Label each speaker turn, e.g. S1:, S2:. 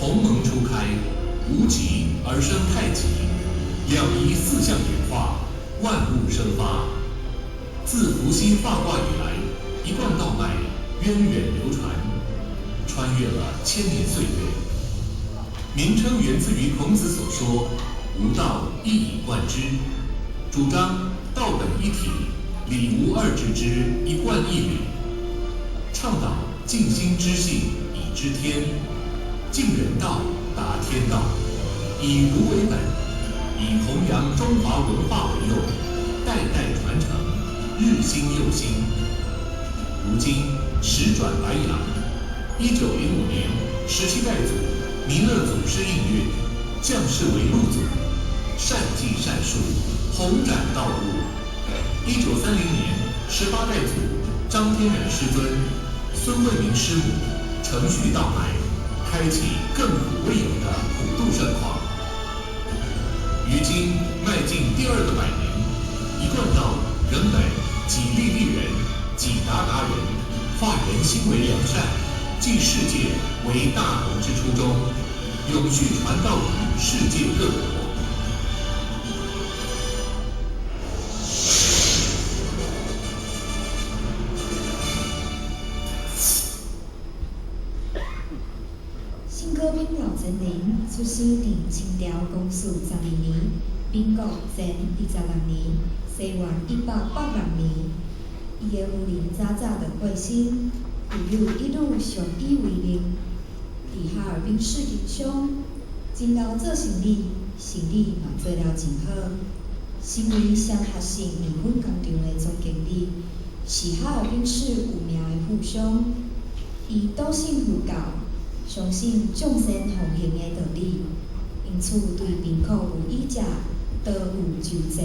S1: 鸿蒙初开，无极而生太极，两仪四象演化，万物生发。自伏羲画卦以来，一贯道脉源远流传，穿越了千年岁月。名称源自于孔子所说“吾道一以贯之”，主张道本一体，理无二致之一贯一理，倡导尽心知性以知天，尽人道达天道，以儒为本，以弘扬中华文化为用，代代传承，日新又新。如今时转白杨，1905年17代祖弥勒祖师应运，降世为陆祖，善济善术，弘展道路。1930年18代祖张天然师尊、孙卫民师母承续道脉，开启亘古未有的普渡盛况。于今迈进第2个百年，一贯道仍本己利利人，己达达人，化人心为良善，济世界为大同之初衷，永续传道于世界各国。
S2: 新歌兵老真人出生于清朝光绪12年，民国前26年，西元1886年。伊的夫人早早就过身，唯有一女相依为命。伫哈尔滨市经商，真老做生意，生意嘛做了真好。身为双学性面粉工厂的总经理，是哈尔滨市有名的富商。伊笃信佛教，相信众生奉行的道理，因此对贫苦有医者，多有救济。